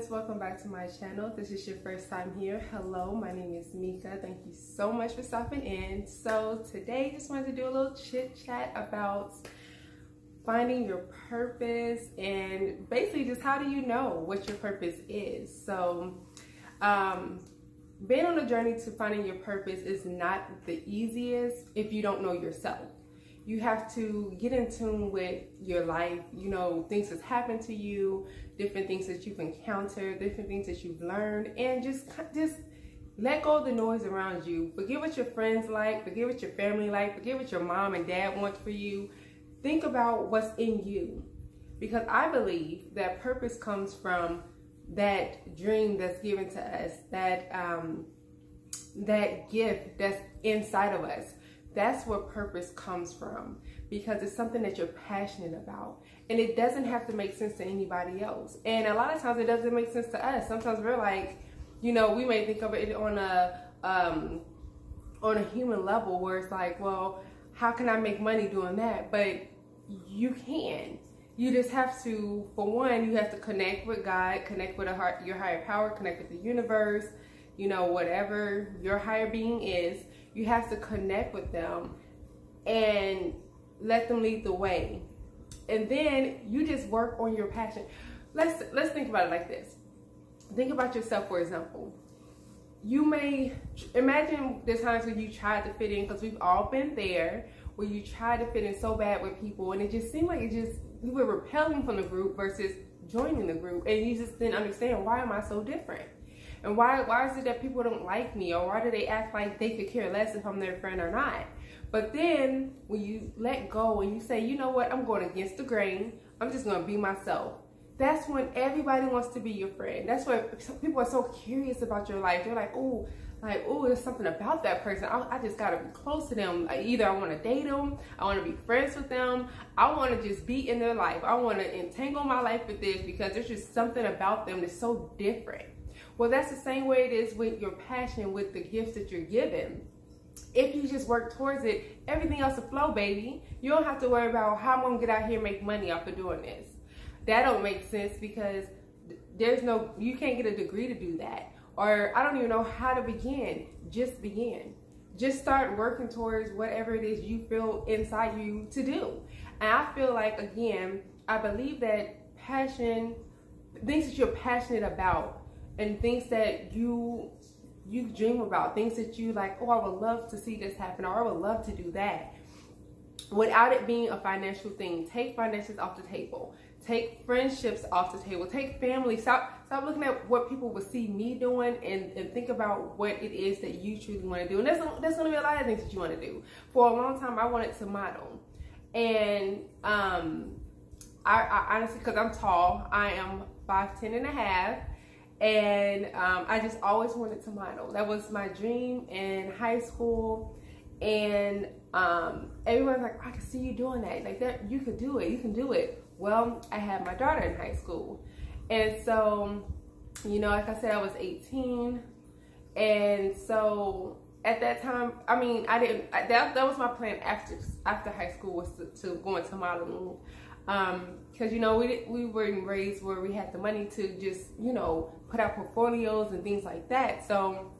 guys, welcome back to my channel. If this is your first time here, hello, my name is Mika. Thank you so much for stopping in. So today just wanted to do a little chit chat about finding your purpose and basically just how do you know what your purpose is. So being on a journey to finding your purpose is not the easiest if you don't know yourself. You have to get in tune with your life, you know, things that's happened to you, different things that you've encountered, different things that you've learned, and just let go of the noise around you. Forget what your friends like, forget what your family like, forget what your mom and dad want for you. Think about what's in you. Because I believe that purpose comes from that dream that's given to us, that gift that's inside of us. That's where purpose comes from, because it's something that you're passionate about, and it doesn't have to make sense to anybody else. And a lot of times it doesn't make sense to us. Sometimes we're like, you know, we may think of it on a human level where it's like, well, how can I make money doing that? But you can. You just have to, for one, you have to connect with God, connect with your higher power, connect with the universe, you know, whatever your higher being is. You have to connect with them and let them lead the way. And then you just work on your passion. Let's think about it like this. Think about yourself, for example. You may imagine the times when you tried to fit in, because we've all been there, where you tried to fit in so bad with people and it just seemed like you were repelling from the group versus joining the group, and you just didn't understand, why am I so different? And why is it that people don't like me? Or why do they act like they could care less if I'm their friend or not? But then when you let go and you say, you know what, I'm going against the grain, I'm just going to be myself. That's when everybody wants to be your friend. That's why people are so curious about your life. They're like, oh, there's something about that person. I just got to be close to them. Either I want to date them, I want to be friends with them, I want to just be in their life. I want to entangle my life with this because there's just something about them that's so different. Well, that's the same way it is with your passion, with the gifts that you're given. If you just work towards it, everything else will flow, baby. You don't have to worry about how I'm going to get out here and make money off of doing this. That don't make sense, because you can't get a degree to do that. Or I don't even know how to begin. Just begin. Just start working towards whatever it is you feel inside you to do. And I feel like, again, I believe that passion, things that you're passionate about, and things that you dream about, things that you like, oh, I would love to see this happen, or I would love to do that. Without it being a financial thing, take finances off the table. Take friendships off the table. Take family. Stop looking at what people would see me doing and think about what it is that you truly want to do. And there's going to be a lot of things that you want to do. For a long time, I wanted to model. And I honestly, because I'm tall, I am 5'10" and a half. And I just always wanted to model. That was my dream in high school. And everyone's like, I can see you doing that. Like, that, you could do it. You can do it. Well, I had my daughter in high school. And so, you know, like I said, I was 18. And so at that time, I mean, that was my plan after high school, was to go into modeling. Because, you know, we were raised where we had the money to just, you know, put out portfolios and things like that. So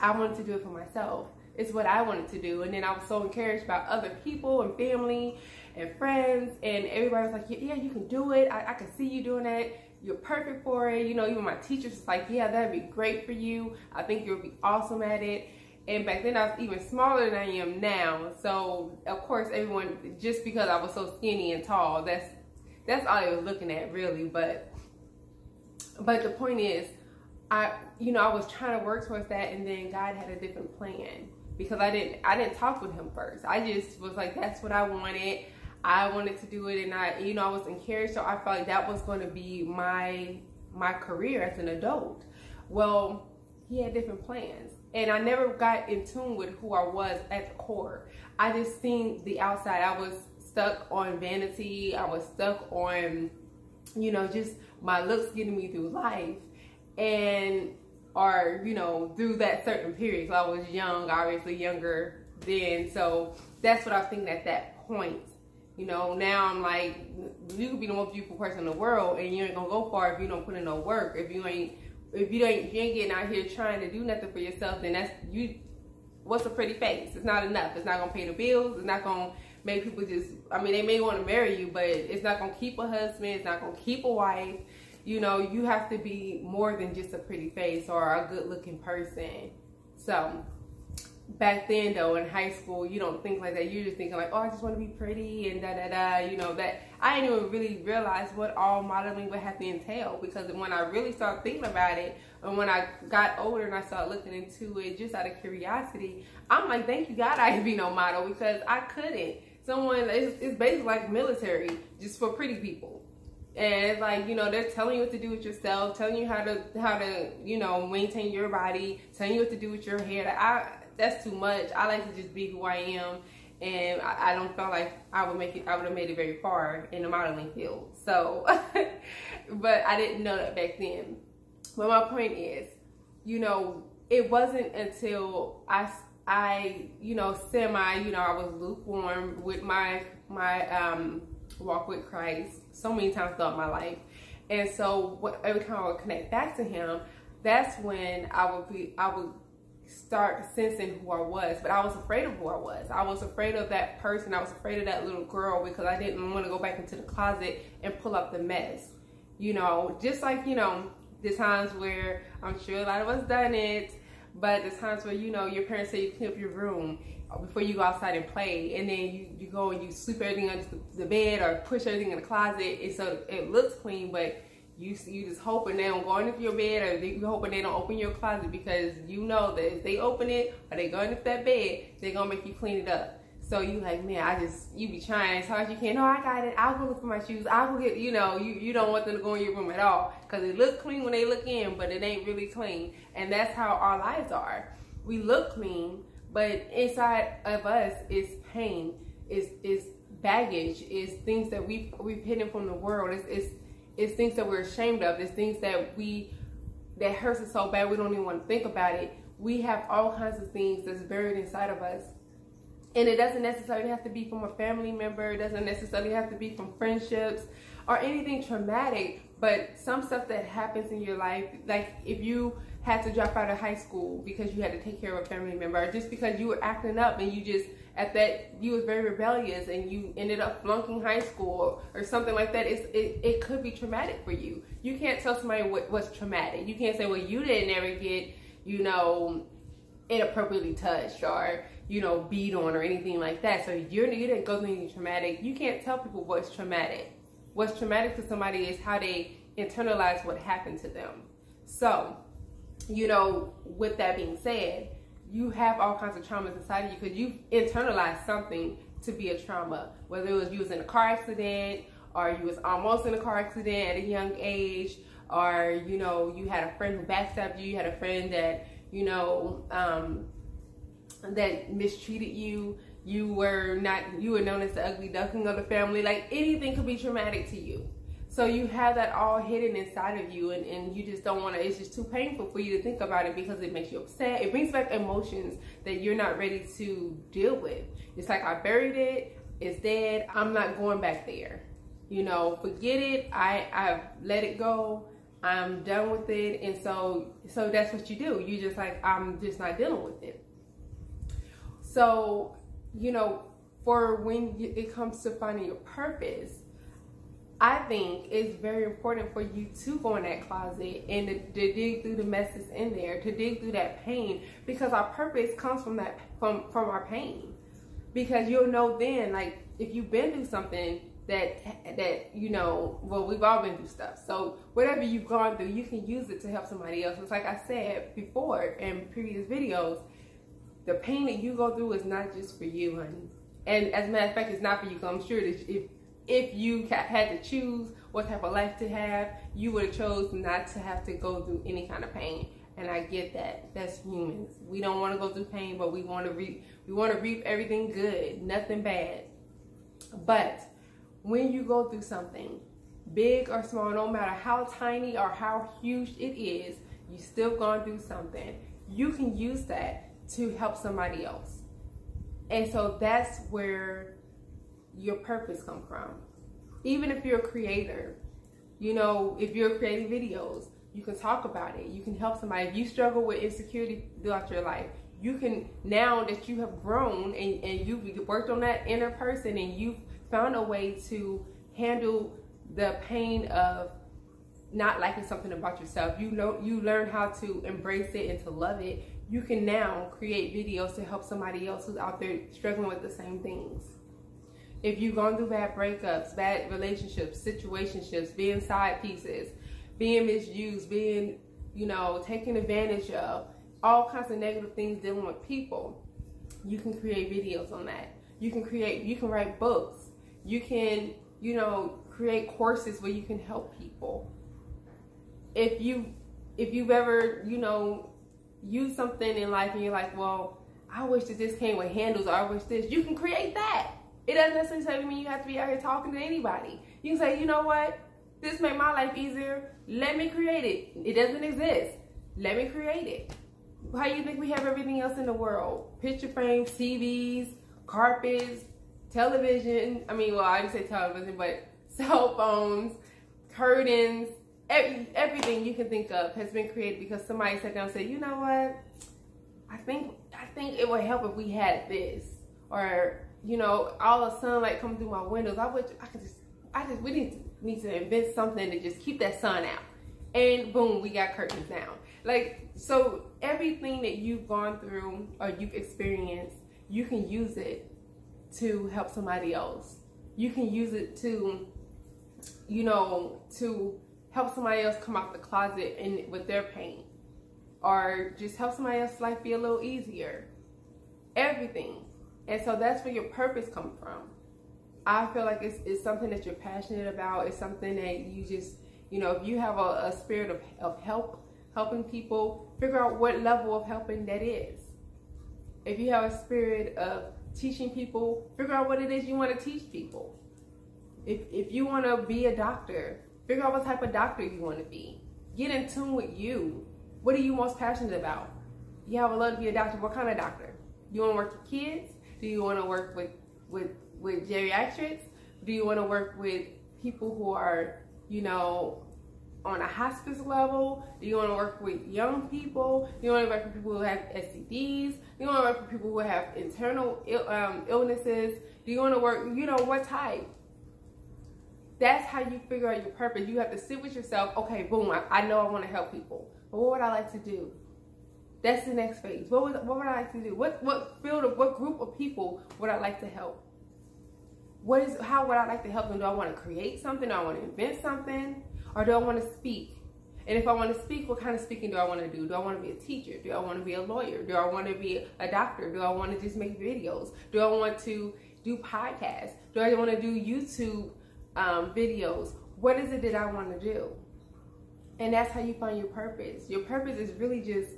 I wanted to do it for myself. It's what I wanted to do. And then I was so encouraged by other people and family and friends, and everybody was like, yeah, you can do it. I can see you doing that. You're perfect for it. You know, even my teachers was like, yeah, that'd be great for you. I think you'll be awesome at it. And back then I was even smaller than I am now. So of course everyone, just because I was so skinny and tall, that's all they was looking at, really. But the point is, I was trying to work towards that, and then God had a different plan, because I didn't talk with him first. I just was like, that's what I wanted. I wanted to do it, and I was encouraged, so I felt like that was going to be my career as an adult. Well, he had different plans, and I never got in tune with who I was at the core. I just seen the outside. I was stuck on vanity. I was stuck on, you know, just my looks getting me through life, or, you know, through that certain period. So I was young, obviously younger then. So that's what I was thinking at that point. You know, now I'm like, you could be the most beautiful person in the world, and you ain't gonna go far if you don't put in no work. If you ain't getting out here trying to do nothing for yourself, then that's you. What's a pretty face? It's not enough. It's not gonna pay the bills. It's not gonna make people just. I mean, they may want to marry you, but it's not gonna keep a husband. It's not gonna keep a wife. You know, you have to be more than just a pretty face or a good-looking person. So. Back then though, in high school, you don't think like that. You're just thinking like, oh, I just want to be pretty and da-da-da, you know, that I didn't even really realize what all modeling would have to entail, because when I really started thinking about it, and when I got older and I started looking into it just out of curiosity, I'm like, thank you God I didn't be no model, because I couldn't. It's basically like military, just for pretty people. And it's like, you know, they're telling you what to do with yourself, telling you how to, you know, maintain your body, telling you what to do with your hair. That's too much. I like to just be who I am, and I don't feel like I would have made it very far in the modeling field. So, but I didn't know that back then. But my point is, you know, it wasn't until I you know, I was lukewarm with my walk with Christ so many times throughout my life, and so every time I would connect back to Him, that's when I would start sensing who I was. But I was afraid of who I was. I was afraid of that person. I was afraid of that little girl, because I didn't want to go back into the closet and pull up the mess. You know, just like, you know, the times where, I'm sure a lot of us done it, but the times where, you know, your parents say you clean up your room before you go outside and play, and then you go and you sweep everything under the bed or push everything in the closet, and so it looks clean, but you just hoping they don't go into your bed, or you hoping they don't open your closet, because you know that if they open it or they go into that bed, they're gonna make you clean it up. So you like, man, you be trying as hard as you can. No, I got it. I'll go look for my shoes. I'll go get, you know, you don't want them to go in your room at all, because it look clean when they look in, but it ain't really clean. And that's how our lives are. We look clean, but inside of us is pain, is baggage, is things that we've hidden from the world. It's things that we're ashamed of. It's things that hurts us so bad we don't even want to think about it. We have all kinds of things that's buried inside of us. And it doesn't necessarily have to be from a family member. It doesn't necessarily have to be from friendships or anything traumatic. But some stuff that happens in your life, like if you had to drop out of high school because you had to take care of a family member, or just because you were acting up and you was very rebellious and you ended up flunking high school or something like that, it could be traumatic for you. You can't tell somebody what's traumatic. You can't say, well, you didn't ever get, you know, inappropriately touched or, you know, beat on or anything like that. So you didn't go through anything traumatic. You can't tell people what's traumatic. What's traumatic to somebody is how they internalize what happened to them. So, you know, with that being said, you have all kinds of traumas inside of you because you internalized something to be a trauma. Whether it was you was in a car accident, or you was almost in a car accident at a young age, or, you know, you had a friend who backstabbed you, you had a friend that, you know, that mistreated you, you were known as the ugly duckling of the family. Like, anything could be traumatic to you. So you have that all hidden inside of you, and you just don't want to, it's just too painful for you to think about it because it makes you upset. It brings back emotions that you're not ready to deal with. It's like, I buried it, it's dead, I'm not going back there. You know, forget it, I've let it go, I'm done with it. And so that's what you do. You just like, I'm just not dealing with it. So, you know, for when it comes to finding your purpose, I think it's very important for you to go in that closet and to dig through the messes in there, to dig through that pain, because our purpose comes from that, from our pain. Because you'll know then, like, if you've been through something that you know, well, we've all been through stuff. So whatever you've gone through, you can use it to help somebody else. It's like I said before in previous videos, the pain that you go through is not just for you, honey. And as a matter of fact, it's not for you. I'm sure that if you had to choose what type of life to have, you would have chose not to have to go through any kind of pain. And I get that. That's humans. We don't want to go through pain, but we want to reap everything good, nothing bad. But when you go through something, big or small, no matter how tiny or how huge it is, you still gone through something. You can use that to help somebody else. And so that's where your purpose come from. Even if you're a creator, you know, if you're creating videos, you can talk about it. You can help somebody. If you struggle with insecurity throughout your life, you can, now that you have grown and you've worked on that inner person and you've found a way to handle the pain of not liking something about yourself, you know, you learn how to embrace it and to love it. You can now create videos to help somebody else who's out there struggling with the same things. If you've gone through bad breakups, bad relationships, situationships, being side pieces, being misused, being, you know, taken advantage of, all kinds of negative things dealing with people, you can create videos on that. You can write books. You can, you know, create courses where you can help people. If you've ever, you know, used something in life and you're like, well, I wish that this came with handles, or I wish this, you can create that. It doesn't necessarily mean you have to be out here talking to anybody. You can say, you know what, this made my life easier, let me create it. It doesn't exist, let me create it. How do you think we have everything else in the world? Picture frames, TVs, carpets, television. I mean, well, I didn't say television, but cell phones, curtains, everything you can think of has been created because somebody sat down and said, you know what, I think it would help if we had this. Or, you know, all the sunlight coming through my windows. We need to invent something to just keep that sun out. And boom, we got curtains now. Like, so everything that you've gone through or you've experienced, you can use it to help somebody else. You can use it to, you know, to help somebody else come out the closet and with their pain, or just help somebody else's life be a little easier. Everything. And so that's where your purpose comes from. I feel like it's something that you're passionate about. It's something that you just, you know, if you have a spirit of helping people, figure out what level of helping that is. If you have a spirit of teaching people, figure out what it is you want to teach people. If you want to be a doctor, figure out what type of doctor you want to be. Get in tune with you. What are you most passionate about? You have a love to be a doctor. What kind of doctor? You want to work with kids? Do you want to work with geriatrics? Do you want to work with people who are, you know, on a hospice level? Do you want to work with young people? Do you want to work with people who have STDs? Do you want to work with people who have internal illnesses? Do you want to work, you know, what type? That's how you figure out your purpose. You have to sit with yourself. Okay, boom, I know I want to help people, but what would I like to do? That's the next phase. What would I like to do? What group of people would I like to help? How would I like to help them? Do I want to create something? Do I want to invent something? Or do I want to speak? And if I want to speak, what kind of speaking do I want to do? Do I want to be a teacher? Do I want to be a lawyer? Do I want to be a doctor? Do I want to just make videos? Do I want to do podcasts? Do I want to do YouTube videos? What is it that I want to do? And that's how you find your purpose. Your purpose is really just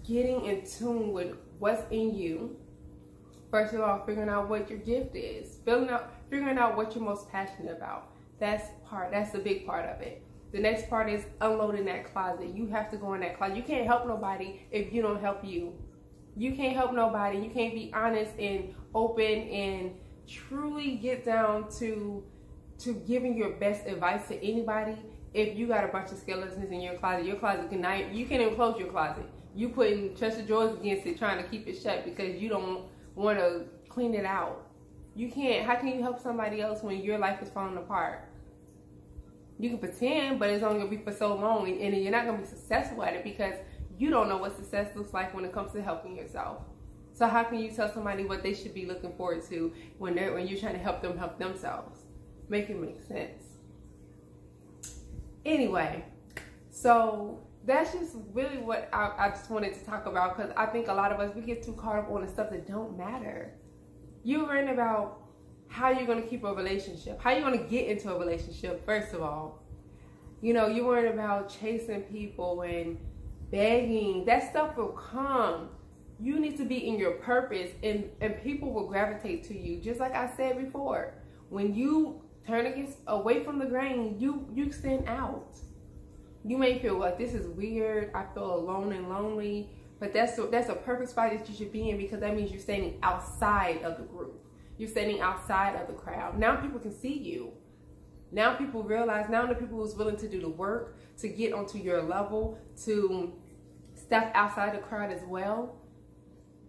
getting in tune with what's in you. First of all, figuring out what your gift is. Figuring out what you're most passionate about. That's the big part of it. The next part is unloading that closet. You have to go in that closet. You can't help nobody if you don't help you. You can't help nobody. You can't be honest and open and truly get down to giving your best advice to anybody if you got a bunch of skeletons in your closet. Your closet you can't even close your closet. You putting chest of drawers against it, trying to keep it shut because you don't want to clean it out. You can't. How can you help somebody else when your life is falling apart? You can pretend, but it's only going to be for so long, and then you're not going to be successful at it because you don't know what success looks like when it comes to helping yourself. So how can you tell somebody what they should be looking forward to when you're trying to help them help themselves? Make it make sense. Anyway, so that's just really what I just wanted to talk about, because I think a lot of us, we get too caught up on the stuff that don't matter. You're worrying about how you're going to keep a relationship, how you're going to get into a relationship, first of all. You know, you're worried about chasing people and begging. That stuff will come. You need to be in your purpose, and people will gravitate to you. Just like I said before, when you turn away from the grain, you stand out. You may feel like this is weird, I feel alone and lonely, but that's a perfect spot that you should be in, because that means you're standing outside of the group. You're standing outside of the crowd. Now people can see you. Now people realize, now the people who's willing to do the work, to get onto your level, to step outside the crowd as well,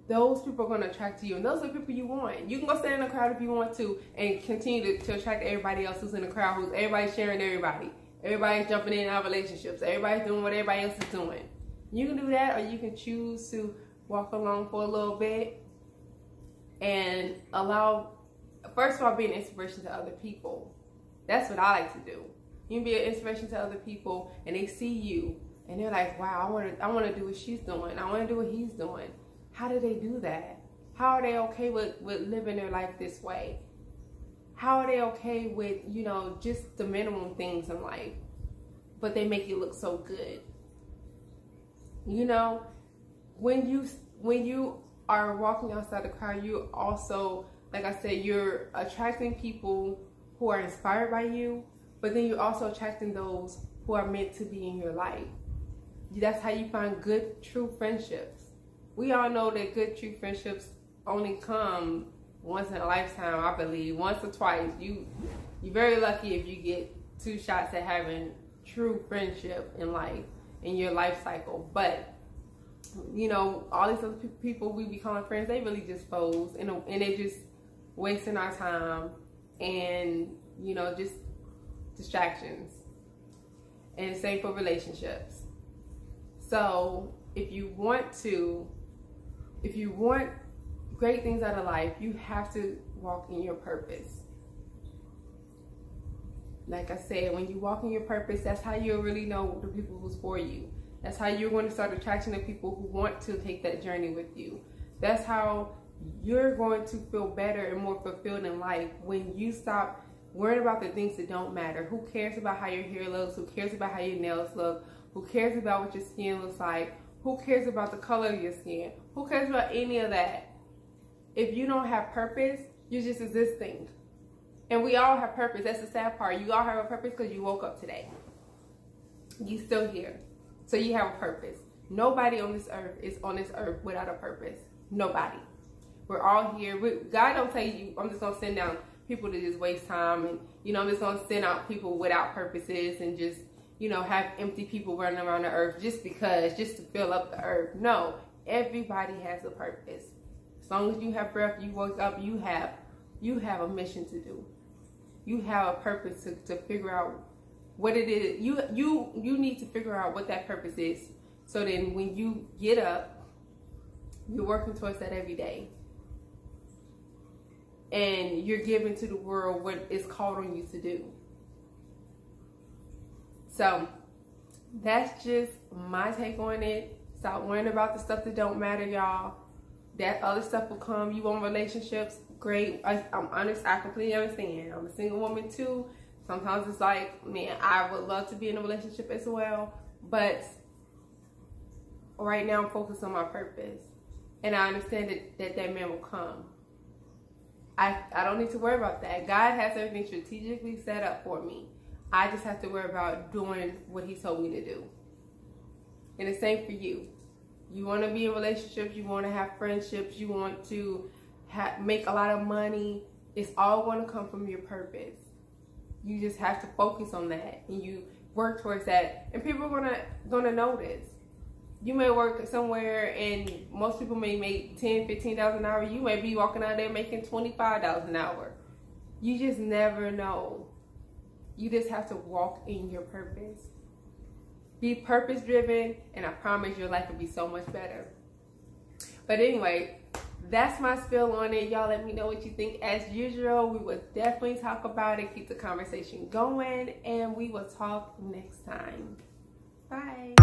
those people are going to attract to you. And those are the people you want. You can go stand in the crowd if you want to and continue to attract everybody else who's in the crowd, who's everybody sharing everybody. Everybody's jumping in our relationships. Everybody's doing what everybody else is doing. You can do that, or you can choose to walk along for a little bit and allow, first of all, be an inspiration to other people. That's what I like to do. You can be an inspiration to other people, and they see you, and they're like, wow, I want to do what she's doing. I want to do what he's doing. How do they do that? How are they okay with living their life this way? How are they okay with, you know, just the minimum things in life, but they make it look so good? You know, when you are walking outside the crowd, you also, like I said, you're attracting people who are inspired by you, but then you're also attracting those who are meant to be in your life. That's how you find good, true friendships. We all know that good, true friendships only come once in a lifetime, I believe. Once or twice. You're very lucky if you get 2 shots at having true friendship in life, in your life cycle. But, you know, all these other people we be calling friends, they really just foes, and they just wasting our time, and, you know, just distractions. And same for relationships. So if you want great things out of life, you have to walk in your purpose. Like I said, when you walk in your purpose, that's how you'll really know the people who's for you. That's how you're going to start attracting the people who want to take that journey with you. That's how you're going to feel better and more fulfilled in life, when you stop worrying about the things that don't matter. Who cares about how your hair looks? Who cares about how your nails look? Who cares about what your skin looks like? Who cares about the color of your skin? Who cares about any of that? If you don't have purpose, you're just existing. And we all have purpose. That's the sad part. You all have a purpose because you woke up today. You still here. So you have a purpose. Nobody on this earth is on this earth without a purpose. Nobody. We're all here. God don't tell you, I'm just going to send down people to just waste time. And, you know, I'm just going to send out people without purposes and just, you know, have empty people running around the earth just to fill up the earth. No, everybody has a purpose. As long as you have breath, you woke up, you have a mission to do. You have a purpose to figure out what it is. You need to figure out what that purpose is. So then when you get up, you're working towards that every day. And you're giving to the world what is called on you to do. So that's just my take on it. Stop worrying about the stuff that don't matter, y'all. That other stuff will come. You want relationships? Great. I'm honest. I completely understand. I'm a single woman too. Sometimes it's like, man, I would love to be in a relationship as well. But right now I'm focused on my purpose. And I understand that man will come. I don't need to worry about that. God has everything strategically set up for me. I just have to worry about doing what he told me to do. And the same for you. You want to be in relationships, you want to have friendships, you want to make a lot of money. It's all going to come from your purpose. You just have to focus on that, and you work towards that. And people are gonna notice. You may work somewhere and most people may make $10,000, $15,000 an hour. You may be walking out there making $25 an hour. You just never know. You just have to walk in your purpose. Be purpose driven, and I promise your life will be so much better. But anyway, that's my spill on it. Y'all let me know what you think. As usual, we will definitely talk about it, keep the conversation going, and we will talk next time. Bye.